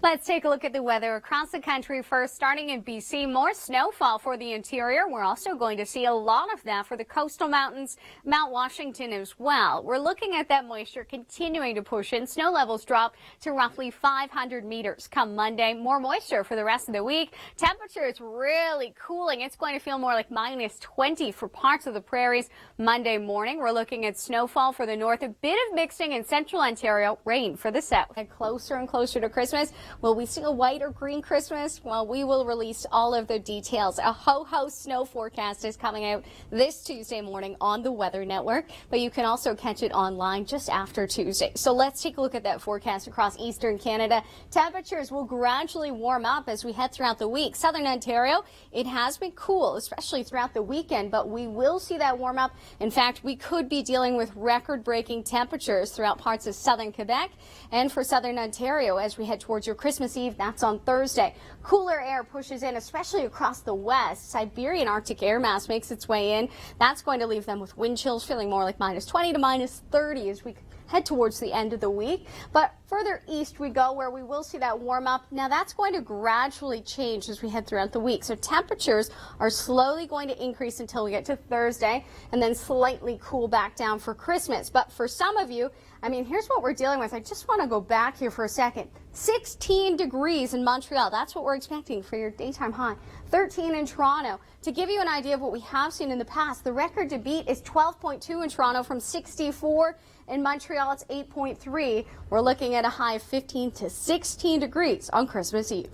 Let's take a look at the weather across the country first, starting in BC. More snowfall for the interior. We're also going to see a lot of that for the coastal mountains, Mount Washington as well. We're looking at that moisture continuing to push in. Snow levels drop to roughly 500 meters come Monday. More moisture for the rest of the week. Temperature is really cooling. It's going to feel more like minus 20 for parts of the prairies Monday morning. We're looking at snowfall for the north, a bit of mixing in central Ontario, rain for the south. And closer and closer to Christmas. Will we see a white or green Christmas? Well, we will release all of the details. A ho-ho snow forecast is coming out this Tuesday morning on the Weather Network, but you can also catch it online just after Tuesday. So let's take a look at that forecast across eastern Canada. Temperatures will gradually warm up as we head throughout the week. Southern Ontario, it has been cool, especially throughout the weekend, but we will see that warm up. In fact, we could be dealing with record-breaking temperatures throughout parts of southern Quebec and for southern Ontario as we head towards your Christmas Eve. That's on Thursday. Cooler air pushes in, especially across the west. Siberian Arctic air mass makes its way in. That's going to leave them with wind chills feeling more like minus 20 to minus 30 as we head towards the end of the week. But further east we go, where we will see that warm up. Now that's going to gradually change as we head throughout the week. So temperatures are slowly going to increase until we get to Thursday and then slightly cool back down for Christmas. But for some of you, I mean, here's what we're dealing with. I just want to go back here for a second. 16 degrees in Montreal. That's what we're expecting for your daytime high. 13 in Toronto. To give you an idea of what we have seen in the past, the record to beat is 12.2 in Toronto from 64. In Montreal, it's 8.3. We're looking at a high of 15 to 16 degrees on Christmas Eve.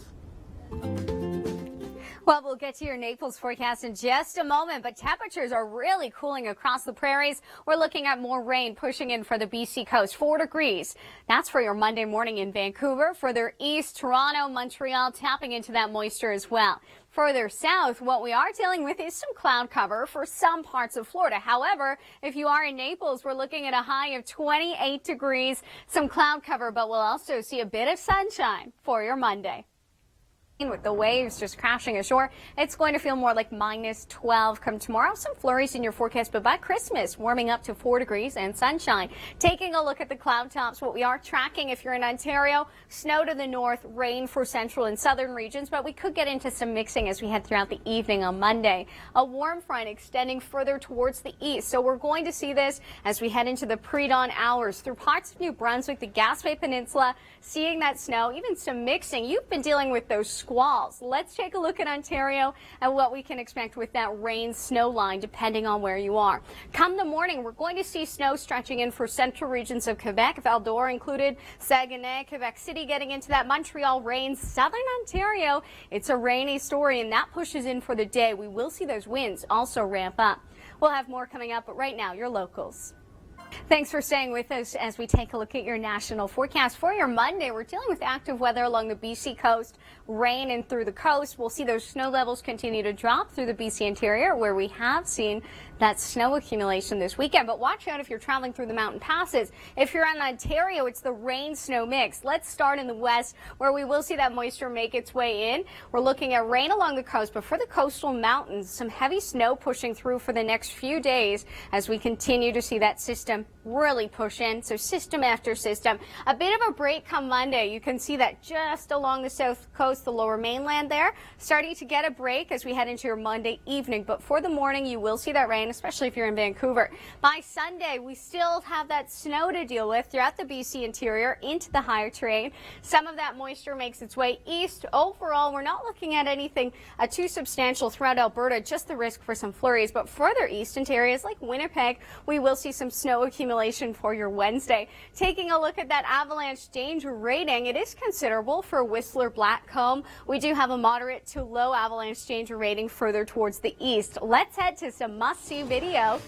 Well, we'll get to your Naples forecast in just a moment, but temperatures are really cooling across the prairies. We're looking at more rain pushing in for the BC coast, 4 degrees. That's for your Monday morning in Vancouver. Further east, Toronto, Montreal, tapping into that moisture as well. Further south, what we are dealing with is some cloud cover for some parts of Florida. However, if you are in Naples, we're looking at a high of 28 degrees, some cloud cover, but we'll also see a bit of sunshine for your Monday. With the waves just crashing ashore, it's going to feel more like minus 12 come tomorrow. Some flurries in your forecast, but by Christmas, warming up to 4 degrees and sunshine. Taking a look at the cloud tops, what we are tracking if you're in Ontario, snow to the north, rain for central and southern regions, but we could get into some mixing as we head throughout the evening on Monday. A warm front extending further towards the east, so we're going to see this as we head into the pre-dawn hours through parts of New Brunswick, the Gaspé Peninsula, seeing that snow, even some mixing. You've been dealing with those squalls. Let's take a look at Ontario and what we can expect with that rain snow line depending on where you are. Come the morning, we're going to see snow stretching in for central regions of Quebec, Val-d'Or included, Saguenay, Quebec City getting into that Montreal rain. Southern Ontario, it's a rainy story and that pushes in for the day. We will see those winds also ramp up. We'll have more coming up, but right now, your locals. Thanks for staying with us as we take a look at your national forecast. For your Monday, we're dealing with active weather along the BC coast, rain in through the coast. We'll see those snow levels continue to drop through the BC interior, where we have seen that snow accumulation this weekend. But watch out if you're traveling through the mountain passes. If you're in Ontario, it's the rain-snow mix. Let's start in the west, where we will see that moisture make its way in. We're looking at rain along the coast, but for the coastal mountains, some heavy snow pushing through for the next few days as we continue to see that system really push in. So system after system. A bit of a break come Monday. You can see that just along the south coast, the lower mainland there, starting to get a break as we head into your Monday evening. But for the morning, you will see that rain, especially if you're in Vancouver. By Sunday, we still have that snow to deal with throughout the BC interior into the higher terrain. Some of that moisture makes its way east. Overall, we're not looking at anything too substantial throughout Alberta, just the risk for some flurries. But further east into areas like Winnipeg, we will see some snow accumulation for your Wednesday. Taking a look at that avalanche danger rating, it is considerable for Whistler Blackcomb. We do have a moderate to low avalanche danger rating further towards the east. Let's head to some must-see video.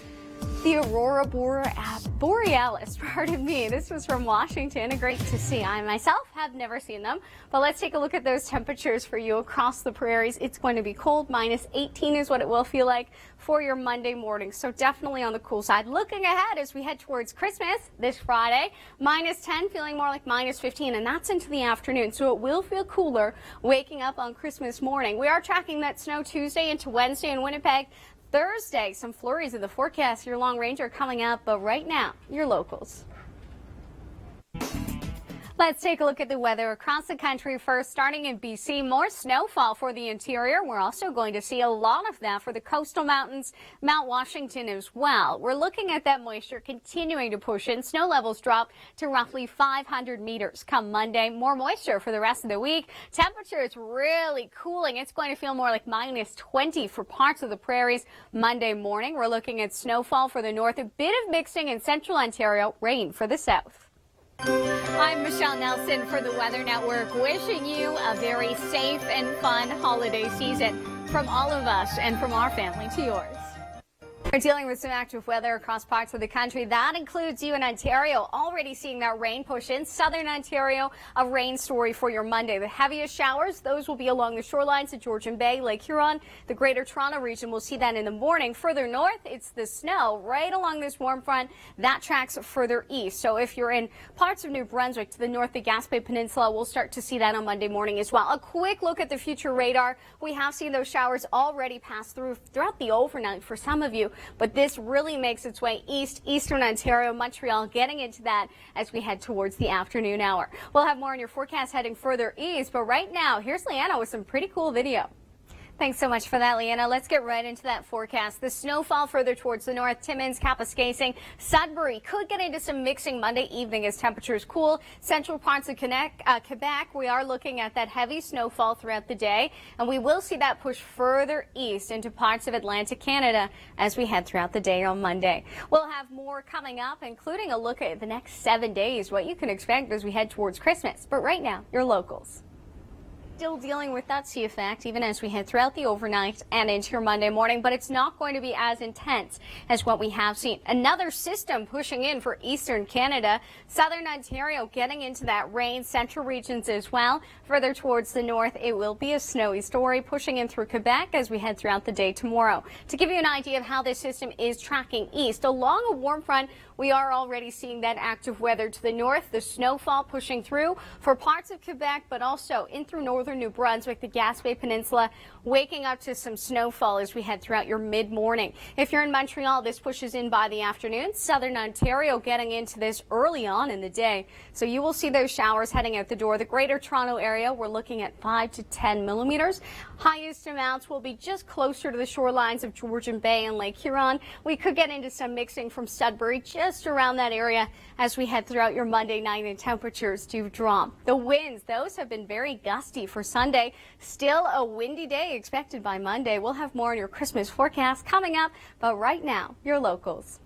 The Aurora Borealis, pardon me. This was from Washington. Great to see. I myself have never seen them, but let's take a look at those temperatures for you across the prairies. It's going to be cold. Minus 18 is what it will feel like for your Monday morning. So definitely on the cool side. Looking ahead as we head towards Christmas this Friday, minus 10, feeling more like minus 15, and that's into the afternoon. So it will feel cooler waking up on Christmas morning. We are tracking that snow Tuesday into Wednesday in Winnipeg. Thursday, some flurries in the forecast. Your long range are coming up, but right now, your locals. Let's take a look at the weather across the country first, starting in BC. More snowfall for the interior. We're also going to see a lot of that for the coastal mountains, Mount Washington as well. We're looking at that moisture continuing to push in. Snow levels drop to roughly 500 meters come Monday. More moisture for the rest of the week. Temperature is really cooling. It's going to feel more like minus 20 for parts of the prairies Monday morning. We're looking at snowfall for the north, a bit of mixing in central Ontario, rain for the south. I'm Michelle Nelson for the Weather Network, wishing you a very safe and fun holiday season from all of us and from our family to yours. We're dealing with some active weather across parts of the country. That includes you in Ontario, already seeing that rain push in. Southern Ontario, a rain story for your Monday. The heaviest showers, those will be along the shorelines of Georgian Bay, Lake Huron. The Greater Toronto region will see that in the morning. Further north, it's the snow right along this warm front. That tracks further east. So if you're in parts of New Brunswick to the north, the Gaspé Peninsula, we'll start to see that on Monday morning as well. A quick look at the future radar. We have seen those showers already pass throughout the overnight for some of you. But this really makes its way east, eastern Ontario, Montreal, getting into that as we head towards the afternoon hour. We'll have more on your forecast heading further east, but right now, here's Leanna with some pretty cool video. Thanks so much for that, Leanna. Let's get right into that forecast. The snowfall further towards the north, Timmins, Kapuskasing, Sudbury could get into some mixing Monday evening as temperatures cool. Central parts of Quebec, we are looking at that heavy snowfall throughout the day, and we will see that push further east into parts of Atlantic Canada as we head throughout the day on Monday. We'll have more coming up, including a look at the next 7 days, what you can expect as we head towards Christmas. But right now, your locals. Still dealing with that sea effect even as we head throughout the overnight and into your Monday morning, but it's not going to be as intense as what we have seen. Another system pushing in for eastern Canada, southern Ontario getting into that rain, central regions as well. Further towards the north, it will be a snowy story pushing in through Quebec as we head throughout the day tomorrow. To give you an idea of how this system is tracking east, along a warm front, we are already seeing that active weather to the north, the snowfall pushing through for parts of Quebec, but also in through northern New Brunswick, the Gaspé Peninsula, waking up to some snowfall as we head throughout your mid-morning. If you're in Montreal, this pushes in by the afternoon. Southern Ontario getting into this early on in the day, so you will see those showers heading out the door. The Greater Toronto area, we're looking at 5 to 10 millimeters. Highest amounts will be just closer to the shorelines of Georgian Bay and Lake Huron. We could get into some mixing from Sudbury just around that area as we head throughout your Monday night, and temperatures do drop. The winds, those have been very gusty for Sunday. Still a windy day expected by Monday. We'll have more on your Christmas forecast coming up, but right now, your locals.